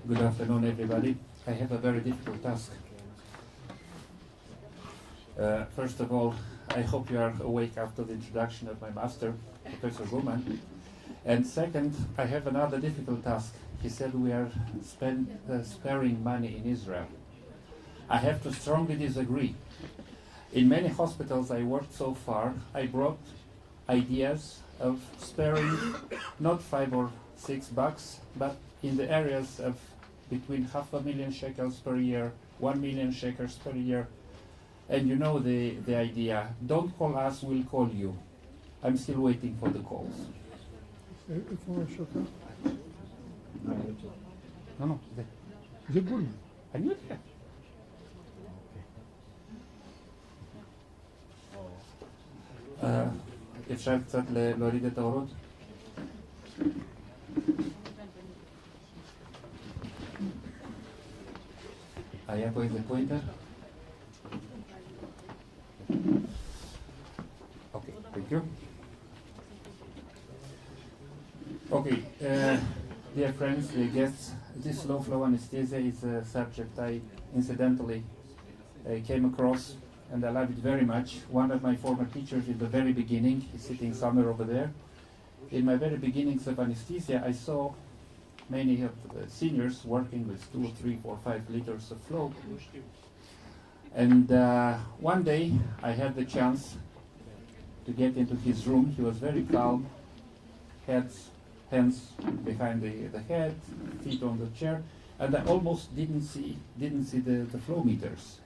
Good afternoon, everybody. I have a very difficult task. First of all, I hope you are awake after the introduction of my master, Professor Guman. And second, I have another difficult task. He said we are sparing money in Israel. I have to strongly disagree. In many hospitals I worked so far, I brought ideas of sparing not $5 or $6, but in the areas of between 500,000 shekels per year, 1 million shekels per year. And you know the idea, don't call us, we'll call you. I'm still waiting for the calls. No, זה בול. אני יודע. אפשר קצת להוריד את האורות? היה פה איזה פוינטר? Okay, thank you. Okay, dear friends, dear guests, this low flow anesthesia is a subject I incidentally came across, and I love it very much. One of my former teachers in the very beginning, he's sitting somewhere over there. In my very beginnings of anesthesia, I saw many of the seniors working with 2, 3, 4, 5 liters of flow. And one day I had the chance to get into his room. He was very calm, hands behind the head, feet on the chair, and I almost didn't see the flow meters.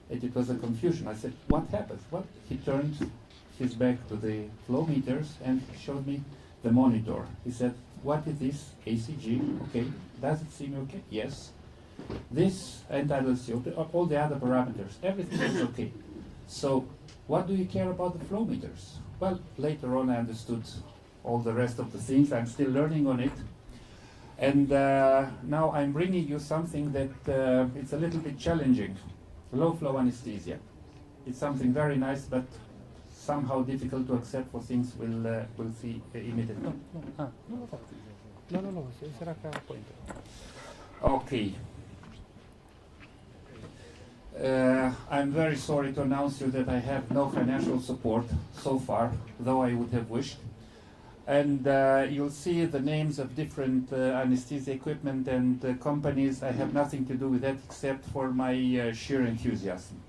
It was a confusion. I said, what happened? What? He turned his back to the flow meters and showed me the monitor. He said, what is this? ACG, okay. Does it seem okay? Yes. This, and I will see all the other parameters. Everything is okay. So, what do you care about the flow meters? Well, later on I understood all the rest of the things. I'm still learning on it. And now I'm bringing you something that it's a little bit challenging. Low flow anesthesia. It's something very nice, but somehow difficult to accept for things we'll see immediately. No, זה רק הפוינטר. Okay. I'm very sorry to announce you that I have no financial support so far, though I would have wished. And you'll see the names of different anesthesia equipment and companies. I have nothing to do with that except for my sheer enthusiasm.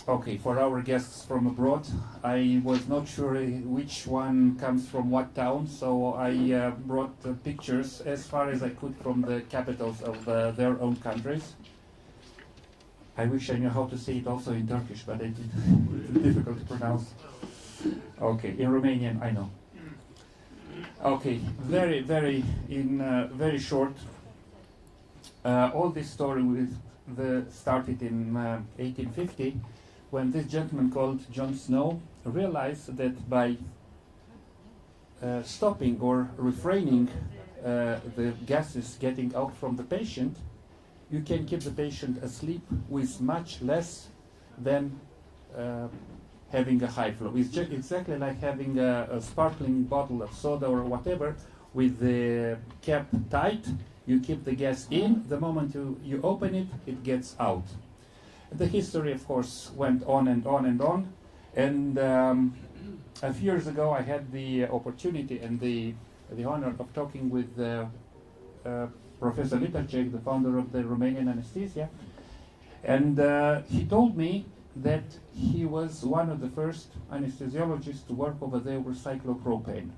Okay, for our guests from abroad, I was not sure which one comes from what town, so I brought pictures as far as I could from the capitals of their own countries. I wish I knew how to say it also in Turkish, but it's difficult to pronounce. Okay, in Romanian, I know. Okay, very short. All this story started in 1850, when this gentleman called John Snow realized that by stopping or refraining the gases getting out from the patient, you can keep the patient asleep with much less than having a high flow. It's exactly like having a sparkling bottle of soda or whatever with the cap tight. You keep the gas in. The moment you open it, it gets out. The history, of course, went on and on and on. And a few years ago, I had the opportunity and the honor of talking with Professor Lipacek, the founder of the Romanian anesthesia. And he told me that he was one of the first anesthesiologists to work over there with cyclopropane.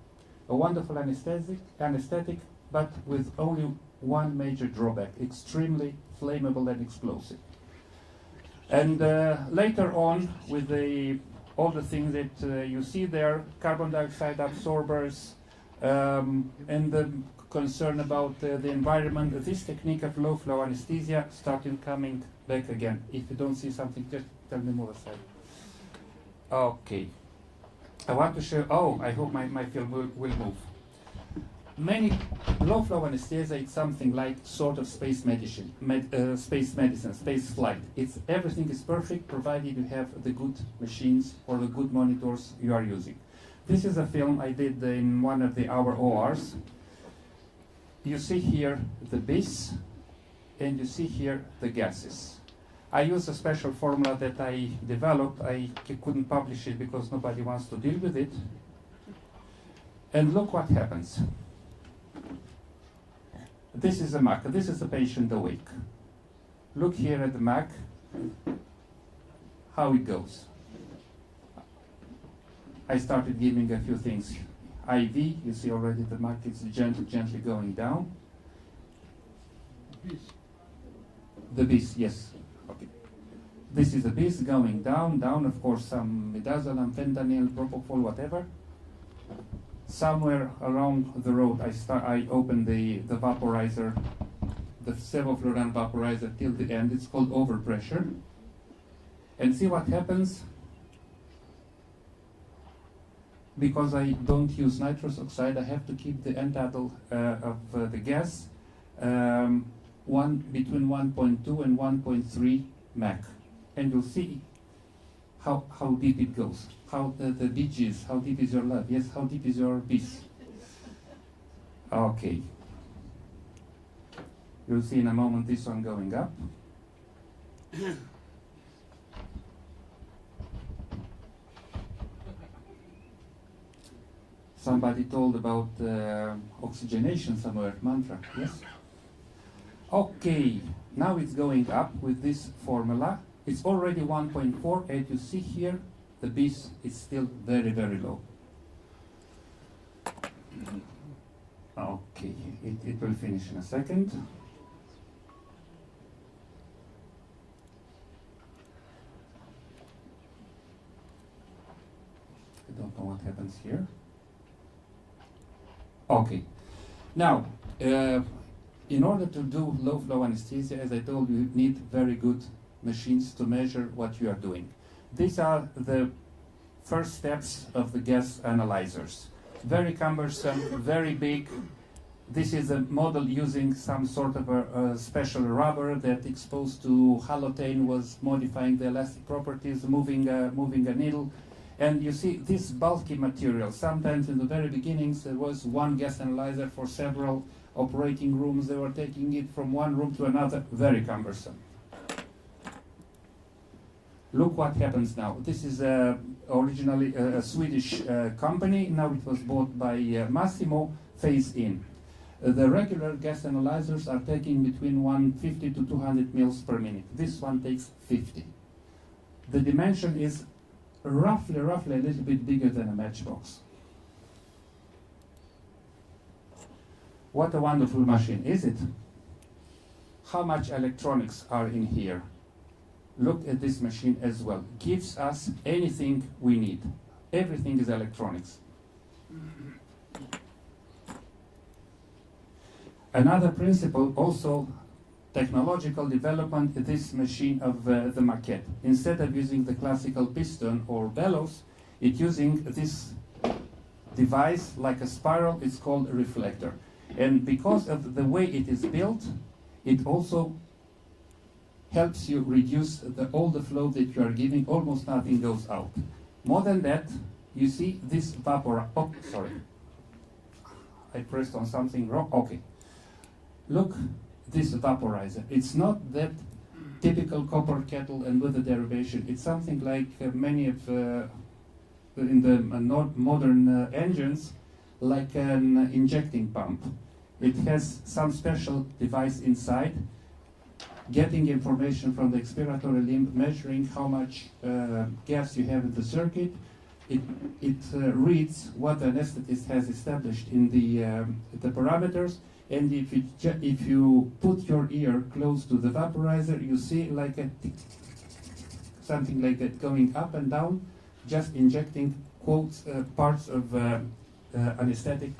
A wonderful anesthetic, but with only one major drawback: extremely flammable and explosive. And later on, with all the things that you see there, carbon dioxide absorbers, and the concern about the environment, this technique of low flow anesthesia started coming back again. If you don't see something, just tell me move aside. Okay. I want to show, I hope my film will move. Many low flow anesthesia, it's something like sort of space medicine, space flight. Everything is perfect provided you have the good machines or the good monitors you are using. This is a film I did in one of our ORs. you see here the base, and you see here the gases. I use a special formula that I developed. I couldn't publish it because nobody wants to deal with it. And look what happens. This is a MAC. This is a patient awake. Look here at the MAC, how it goes. I started giving a few things. IV, you see already the MAC is gently going down. The BIS, yes. Okay. This is the BIS going down, of course, some midazolam, fentanyl, propofol, whatever. Somewhere around the road, I open the vaporizer, the sevoflurane vaporizer till the end. It's called overpressure. And see what happens. Because I don't use nitrous oxide, I have to keep the end idle of the gas between 1.2 and 1.3 Mach. And you'll see how deep it goes, how the BGs, how deep is your lab? Yes, how deep is your BIS? Okay. You'll see in a moment this one going up. Somebody told about oxygenation somewhere, mantra, yes? Okay, now it's going up with this formula. It's already 1.4, and you see here, the BIS is still very, very low. Okay, it will finish in a second. I don't know what happens here. Okay, now, in order to do low flow anesthesia, as I told you, you need very good machines to measure what you are doing. These are the first steps of the gas analyzers. Very cumbersome, very big. This is a model using some sort of a special rubber that exposed to halothane was modifying the elastic properties, moving a needle. And you see this bulky material. Sometimes in the very beginnings there was one gas analyzer for several operating rooms. They were taking it from one room to another, very cumbersome. Look what happens now. This is originally a Swedish company. Now it was bought by Massimo, phase in. The regular gas analyzers are taking between 150 to 200 mils per minute. This one takes 50. The dimension is roughly a little bit bigger than a matchbox. What a wonderful machine, is it? How much electronics are in here? Look at this machine as well. Gives us anything we need. Everything is electronics. Another principle, also technological development, this machine of the maquette. Instead of using the classical piston or bellows, it's using this device like a spiral. It's called a reflector. And because of the way it is built, it also helps you reduce all the flow that you are giving. Almost nothing goes out. More than that, you see this oh, sorry. I pressed on something wrong. Okay. Look, this vaporizer. It's not that typical copper kettle and with a derivation. It's something like many of in the modern engines, like an injecting pump. It has some special device inside, getting information from the expiratory limb, measuring how much gas you have in the circuit. It reads what the anesthetist has established in the parameters. And if you put your ear close to the vaporizer, you see like a tick, something like that going up and down, just injecting parts of anesthetic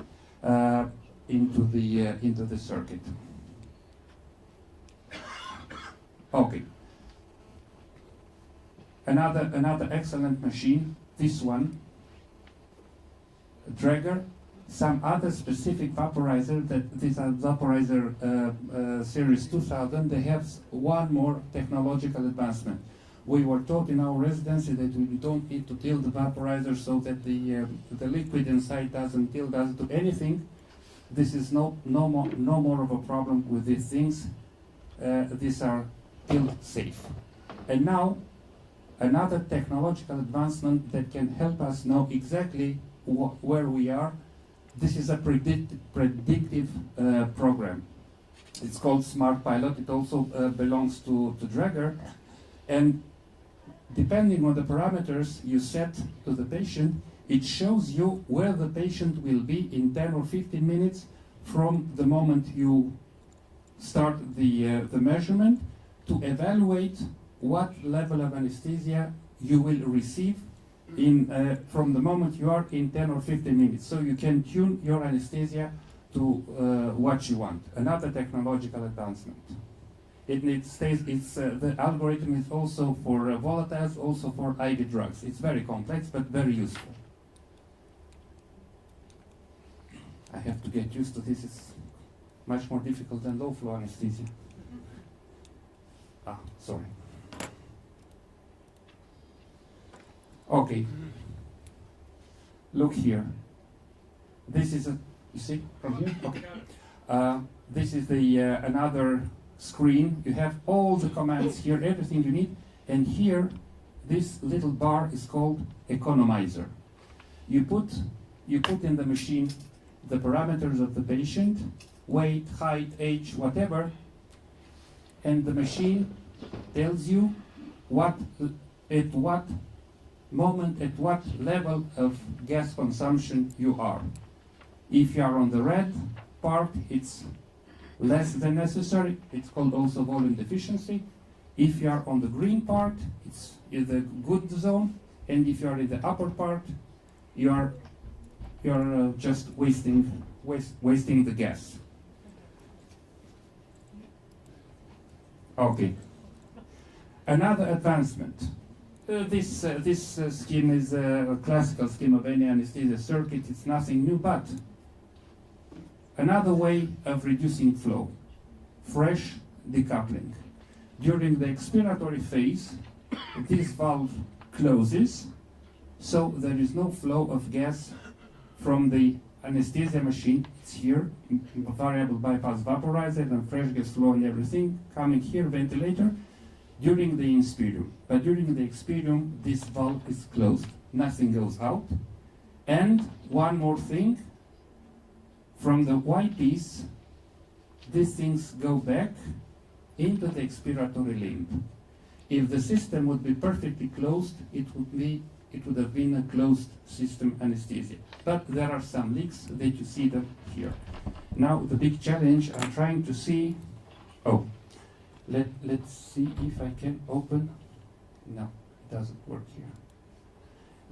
into the circuit. Okay. Another excellent machine. This one, Draeger. Some other specific vaporizer, that these are vaporizer series 2000, they have one more technological advancement. We were taught in our residency that we don't need to tilt the vaporizer so that the liquid inside doesn't tilt, doesn't do anything. This is no more of a problem with these things. These are still safe. And now, another technological advancement that can help us know exactly where we are. This is a predictive program. It's called Smart Pilot. It also belongs to Draeger. And depending on the parameters you set to the patient, it shows you where the patient will be in 10 or 15 minutes from the moment you start the measurement, to evaluate what level of anesthesia you will receive from the moment you are in 10 or 15 minutes. So you can tune your anesthesia to what you want. Another technological advancement. The algorithm is also for volatiles, also for IV drugs. It's very complex, but very useful. I have to get used to this. It's much more difficult than low flow anesthesia. Sorry. Okay. Look here. This is you see from here? Okay. This is the another screen. You have all the commands here, everything you need. And here, this little bar is called economizer. You put in the machine the parameters of the patient, weight, height, age, whatever, and the machine tells you at what moment, at what level of gas consumption you are. If you are on the red part, it's less than necessary. It's called also volume deficiency. If you are on the green part, it's in the good zone. And if you are in the upper part, you're just wasting the gas. Okay. Another advancement. This scheme is a classical scheme of any anesthesia circuit. It's nothing new, but another way of reducing flow, fresh decoupling. During the expiratory phase, this valve closes, so there is no flow of gas from the anesthesia machine. It's here, variable bypass vaporizer and fresh gas flow and everything, coming here, ventilator, during the inspirium. But during the expirium, this valve is closed. Nothing goes out. And one more thing, from the white piece, these things go back into the expiratory limb. If the system would be perfectly closed, it would have been a closed system anesthesia. But there are some leaks that you see them here. Now the big challenge, I'm trying to see, let's see if I can open. No, it doesn't work here.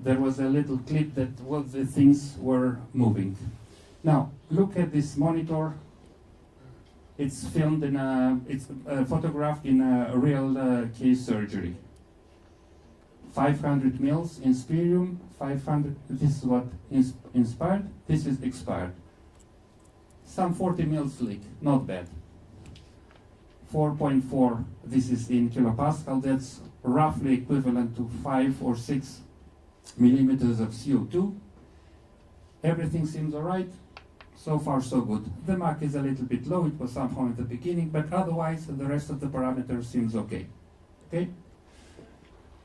There was a little clip that the things were moving. Now, look at this monitor. It's filmed it's photographed in a real case surgery. 500 mils inspirium, 500, this is what inspired, this is expired. Some 40 mils leak, not bad. 4.4, this is in kilopascal, that's roughly equivalent to 5 or 6 millimeters of CO2. Everything seems all right. So far, so good. The Mach is a little bit low. It was somehow in the beginning, but otherwise, the rest of the parameters seems okay. Okay?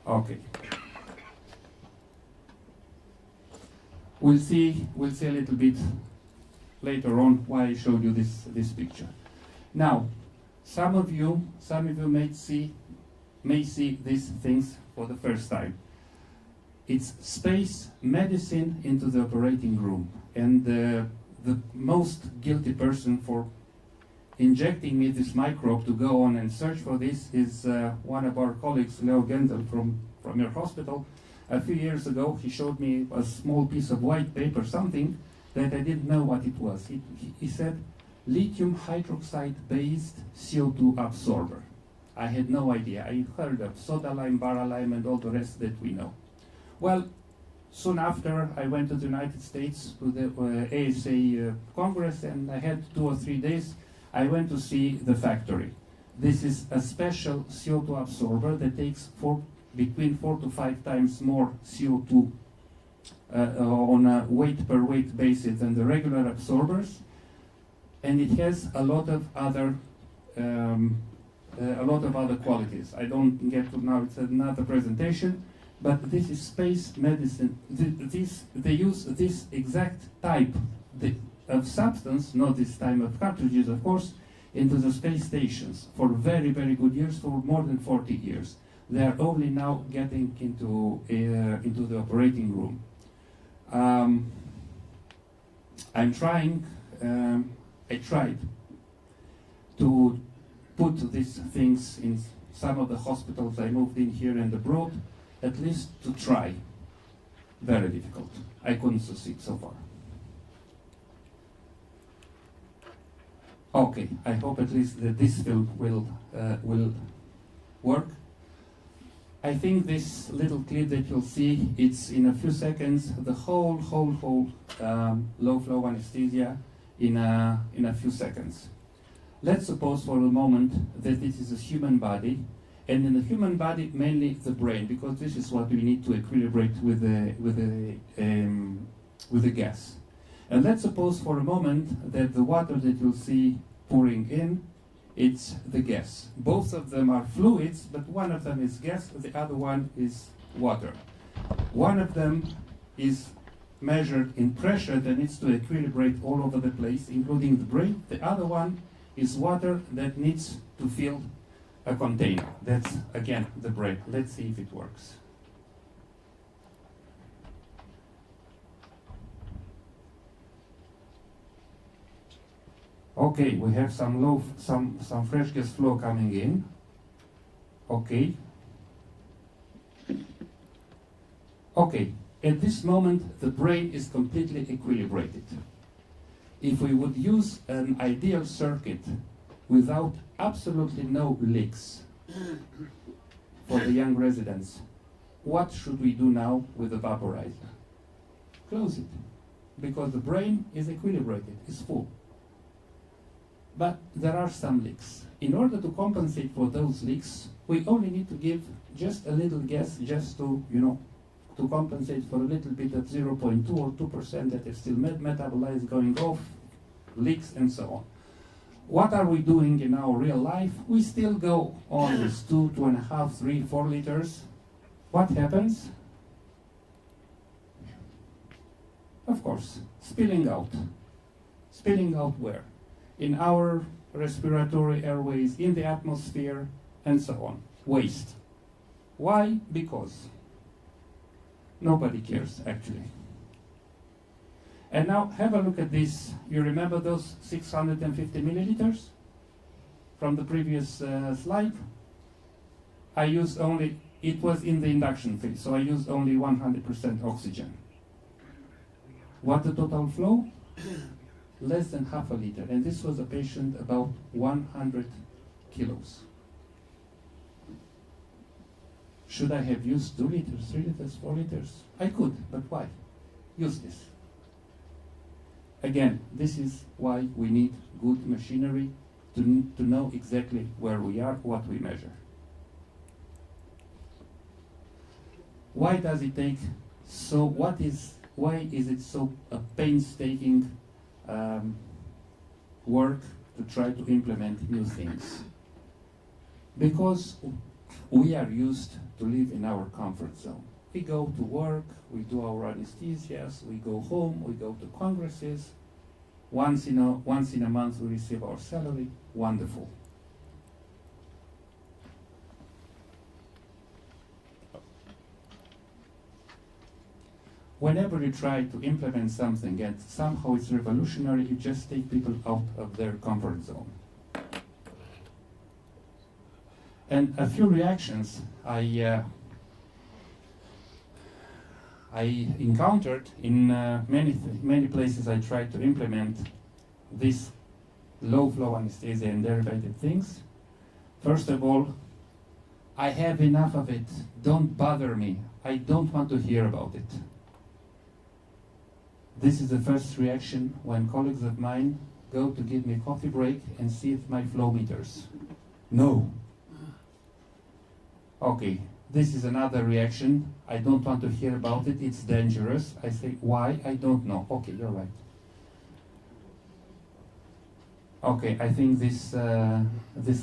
Okay. We'll see a little bit later on why I showed you this picture. Now, some of you may see these things for the first time. It's space medicine into the operating room, and the most guilty person for injecting me this microbe to go on and search for this is one of our colleagues, Leo Gendel from your hospital. A few years ago, he showed me a small piece of white paper, something that I didn't know what it was. He said, lithium hydroxide based CO2 absorber. I had no idea. I heard of soda lime, bara-lime, and all the rest that we know. Well, soon after, I went to the United States to the ASA Congress, and I had 2 or 3 days. I went to see the factory. This is a special CO2 absorber that takes between 4 to 5 times more CO2 on a weight per weight basis than the regular absorbers. and it has a lot of other qualities. I don't get to now. It's another presentation, but this is space medicine. They use this exact type of substance, not this time of cartridges, of course, into the space stations for very, very good years, for more than 40 years. They are only now getting into the operating room. I tried to put these things in some of the hospitals I moved in here and abroad, at least to try. Very difficult. I couldn't succeed so far. Okay, I hope at least that this film will work. I think this little clip that you'll see, it's in a few seconds, the whole low flow anesthesia in a few seconds. Let's suppose for a moment that it is a human body, and in the human body mainly the brain, because this is what we need to equilibrate with the gas. And let's suppose for a moment that the water that you'll see pouring in, it's the gas. Both of them are fluids, but one of them is gas, the other one is water. One of them is measured in pressure that needs to equilibrate all over the place, including the brain. The other one is water that needs to fill a container. That's, again, the brain. Let's see if it works. Okay, we have some fresh gas flow coming in. Okay. Okay, at this moment the brain is completely equilibrated. If we would use an ideal circuit without absolutely no leaks for the young residents, what should we do now with the vaporizer? Close it, because the brain is equilibrated, is full. But there are some leaks. In order to compensate for those leaks, we only need to give just a little gas, just to, to compensate for a little bit of 0.2 or 2% that is still metabolized, going off, leaks, and so on. What are we doing in our real life? We still go on with 2, 2.5, 3, 4 liters. What happens? Of course, spilling out. Spilling out where? In our respiratory airways, in the atmosphere, and so on. Waste. Why? Because nobody cares, actually. And now have a look at this. You remember those 650 milliliters from the previous slide? I used only, it was in the induction phase, so I used only 100% oxygen. What the total flow? Less than half a liter, and this was a patient about 100 kilos. Should I have used 2 liters, 3 liters, 4 liters? I could, but why? Use this. Again, this is why we need good machinery to know exactly where we are, what we measure. Why does it take so, why is it so a painstaking work to try to implement new things? Because we are used to live in our comfort zone. We go to work, we do our anesthesias, we go home, we go to congresses. Once in a month we receive our salary. Wonderful. Whenever you try to implement something and somehow it's revolutionary, you just take people out of their comfort zone. And a few reactions I encountered in many places I tried to implement this low flow anesthesia and derivative things. First of all, I have enough of it. Don't bother me. I don't want to hear about it. This is the first reaction when colleagues of mine go to give me a coffee break and see if my flow meters. No. Okay, this is another reaction. I don't want to hear about it. It's dangerous. I say, why? I don't know. Okay, you're right. Okay, I think this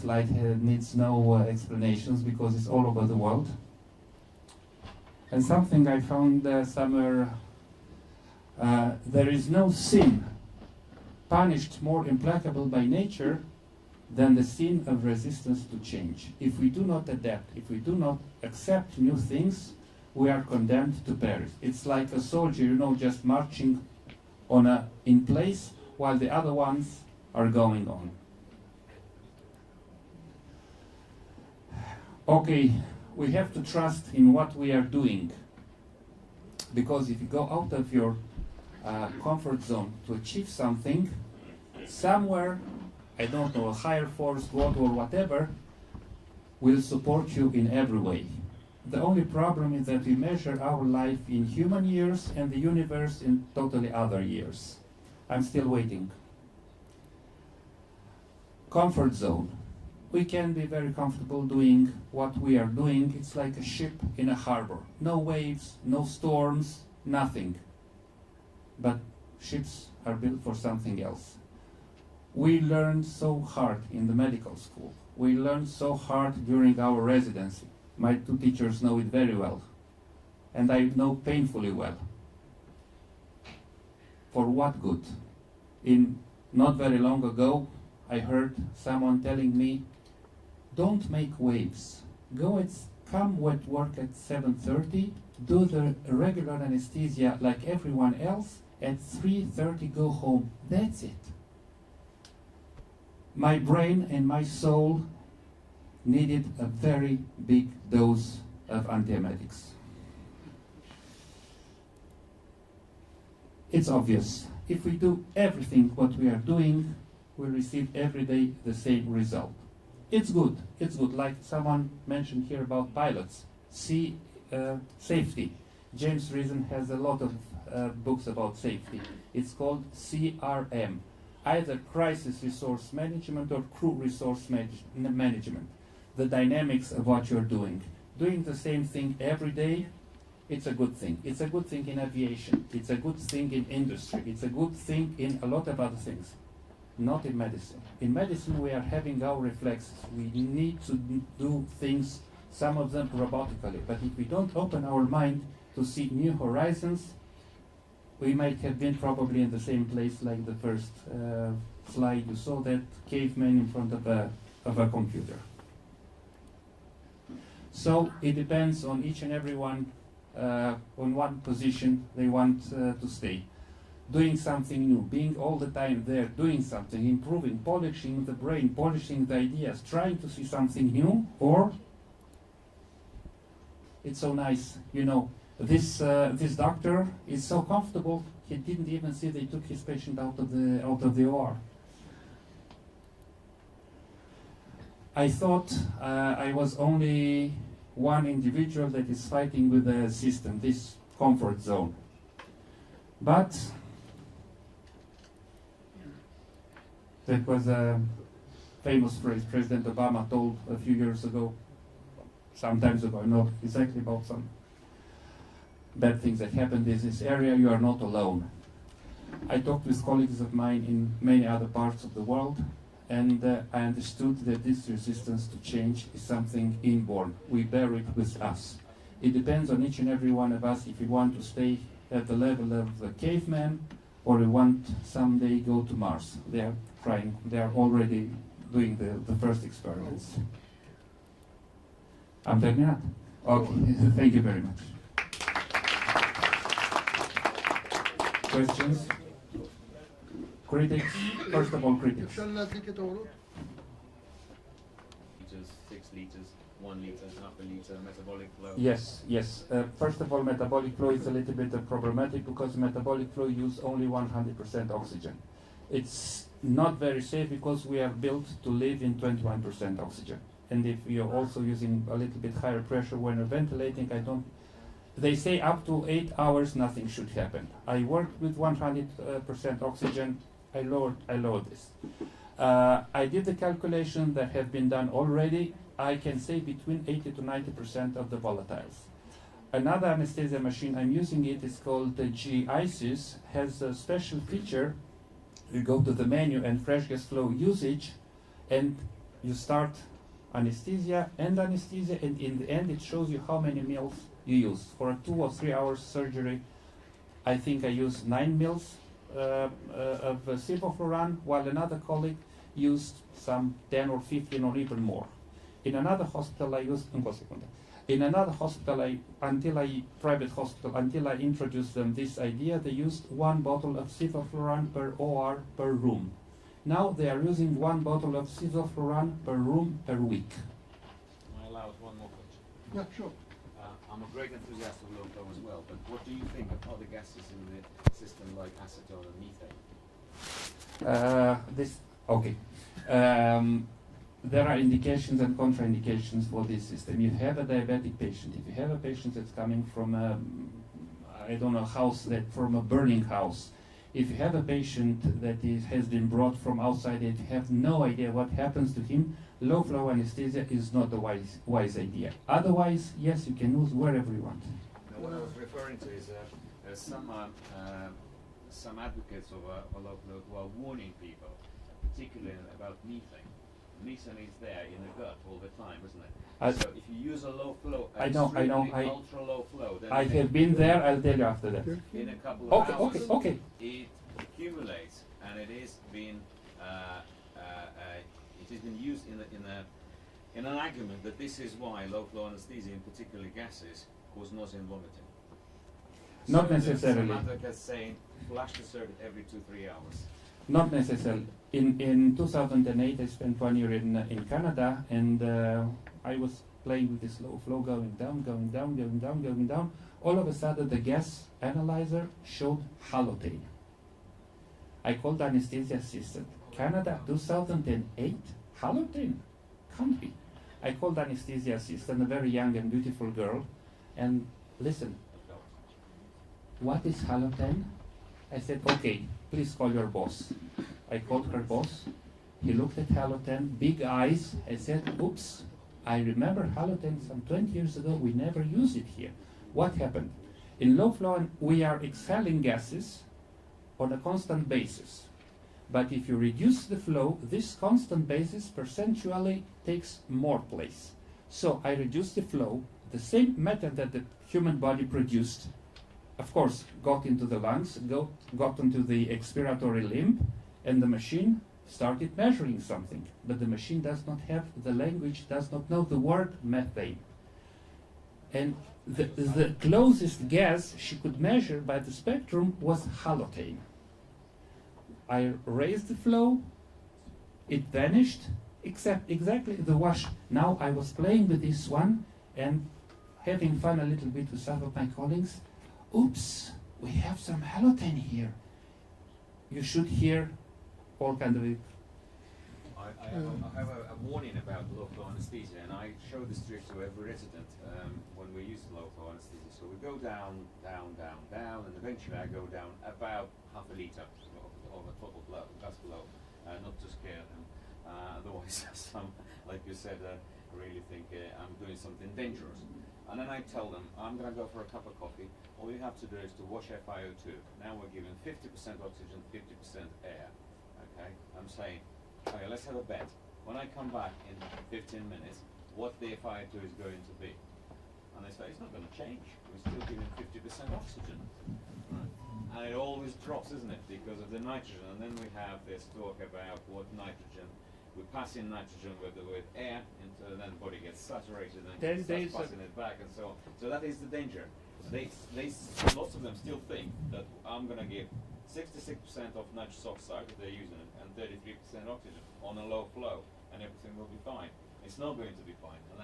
slide needs no explanations because it's all over the world. And something I found somewhere, there is no sin punished more implacable by nature than the sin of resistance to change. If we do not adapt, if we do not accept new things, we are condemned to perish. It's like a soldier, just marching in place while the other ones are going on. Okay, we have to trust in what we are doing, because if you go out of your comfort zone to achieve something, somewhere, I don't know, a higher force, God or whatever, will support you in every way. The only problem is that we measure our life in human years and the universe in totally other years. I'm still waiting. Comfort zone. We can be very comfortable doing what we are doing. It's like a ship in a harbor. No waves, no storms, nothing. But ships are built for something else. We learned so hard in the medical school. We learned so hard during our residency. My two teachers know it very well. And I know painfully well. For what good? Not very long ago, I heard someone telling me, don't make waves. Come at work at 7:30, do the regular anesthesia like everyone else, at 3:30 go home. That's it. My brain and my soul needed a very big dose of antiemetics. It's obvious. If we do everything what we are doing, we receive every day the same result. It's good. Like someone mentioned here about pilots. Safety. James Reason has a lot of books about safety. It's called CRM. Either crisis resource management or crew resource management. The dynamics of what you're doing. Doing the same thing every day, it's a good thing. It's a good thing in aviation. It's a good thing in industry. It's a good thing in a lot of other things. Not in medicine. In medicine, we are having our reflexes. We need to do things, some of them robotically. But if we don't open our mind to see new horizons, we might have been probably in the same place like the first slide you saw, that caveman in front of a computer. So it depends on each and every one on what position they want to stay. Doing something new, being all the time there, doing something, improving, polishing the brain, polishing the ideas, trying to see something new, or it's so nice, this doctor is so comfortable, he didn't even see they took his patient out of the OR. I thought I was only one individual that is fighting with the system, this comfort zone. But that was a famous phrase President Obama told a few years ago, sometimes ago, not exactly about some bad things that happened in this area. You are not alone. I talked with colleagues of mine in many other parts of the world, and I understood that this resistance to change is something inborn. We bear it with us. It depends on each and every one of us if we want to stay at the level of the caveman, or we want someday go to Mars. They are trying. They are already doing the first experiments. Am terminat? Okay, thank you very much. Questions? Critics? First of all, critics. Liters, 6 liters, 1 liter, half a liter, metabolic flow. Yes. First of all, metabolic flow is a little bit problematic because metabolic flow uses only 100% oxygen. It's not very safe because we are built to live in 21% oxygen. And if you're also using a little bit higher pressure when you're ventilating, they say up to 8 hours nothing should happen. I worked with 100% oxygen. I lowered this. I did the calculation that have been done already. I can say between 80 to 90% of the volatiles. Another anesthesia machine I'm using, it is called the GISIS, has a special feature you go to the menu and fresh gas flow usage, and you start anesthesia, and in the end it shows you how many mils you use. For a 2 or 3 hours surgery, I think I used 9 mils of sevoflurane, while another colleague used some 10 or 15 or even more. In another hospital I used, private hospital, until I introduced them this idea, they used 1 bottle of sevoflurane per OR per room. Now they are using 1 bottle of sevoflurane per room per week. Am I allowed one more question? Yeah, sure. I'm a great enthusiast of low flow as well, but what do you think of other gases in the system like acetone and methane? There are indications and contraindications for this system. You have a diabetic patient. If you have a patient that's coming from a from a burning house, if you have a patient that has been brought from outside and you have no idea what happens to him, low flow anesthesia is not a wise idea. Otherwise, yes, you can use wherever you want. No, what I was referring to is some advocates of low flow who are warning people, particularly about methane. Methane is there in the gut all the time, isn't it? So if you use a low flow, ultra low flow, then I have been there. I'll tell you after that. in a couple of hours, Okay. it accumulates, and it is being used in an argument that this is why low flow anesthesia, in particular gases, cause nausea and vomiting. Not So necessarily. some advocates saying flash the circuit every 2-3 hours. Not necessarily. In 2008, I spent 1 year in Canada, and I was playing with this low flow, going down. All of a sudden, the gas analyzer showed halotane. I called the anesthesia assistant. Canada, 2008, halotane? Can't be. I called the anesthesia assistant, a very young and beautiful girl, and listen, what is halotane? I said, okay, please call your boss. I called her boss. He looked at halotane, big eyes. I said, oops, I remember halotane some 20 years ago. We never used it here. What happened? In low flow, we are exhaling gases on a constant basis. But if you reduce the flow, this constant basis percentually takes more place. So I reduced the flow, the same matter that the human body produced, of course, got into the lungs, got into the expiratory limb, and the machine started measuring something. But the machine does not have the language, does not know the word methane. And the closest gas she could measure by the spectrum was halotane. I raised the flow, it vanished, except exactly the wash. Now I was playing with this one and having fun a little bit with some of my colleagues. Oops, we have some halotane here. You should hear all kind of it. I have a warning about low flow anesthesia, and I show this trick to every resident when we use low flow anesthesia. So we go down, and eventually I go down about half a liter of a total gas flow, not to scare them. Otherwise, some, like you said, really think I'm doing something dangerous. And then I tell them, I'm going to go for a cup of coffee. All you have to do is to wash FiO2. Now we're giving 50% oxygen, 50% air. Okay? I'm saying, okay, let's have a bet. When I come back in 15 minutes, what the FiO2 is going to be? And they say, it's not going to change. We're still giving 50% oxygen. Right. And it always drops, isn't it? Because of the nitrogen. And then we have this talk about what nitrogen, we pass in nitrogen with air, and then the body gets saturated and starts passing it back and so on. So that is the danger. Lots of them still think that I'm going to give 66% of nitrous oxide, if they're using it, and 33% oxygen on a low flow, and everything will be fine. It's not going to be fine, and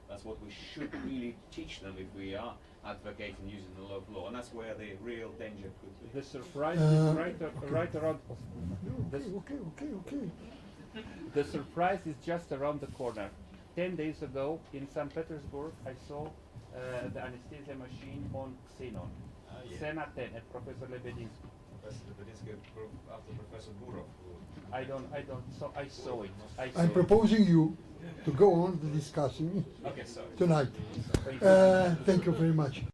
that's what we should really teach them if we are advocating using the low flow, and that's where the real danger could be. The surprise is right around. Okay. The surprise is just around the corner. 10 days ago in St. Petersburg, I saw the anesthesia machine on Xenon. Sena 10 at Professor Lebedinsky. Professor Lebedinsky after Professor Burov. I don't. So I saw it. I'm proposing you to go on the discussing Okay, sorry. tonight. Thank you very much.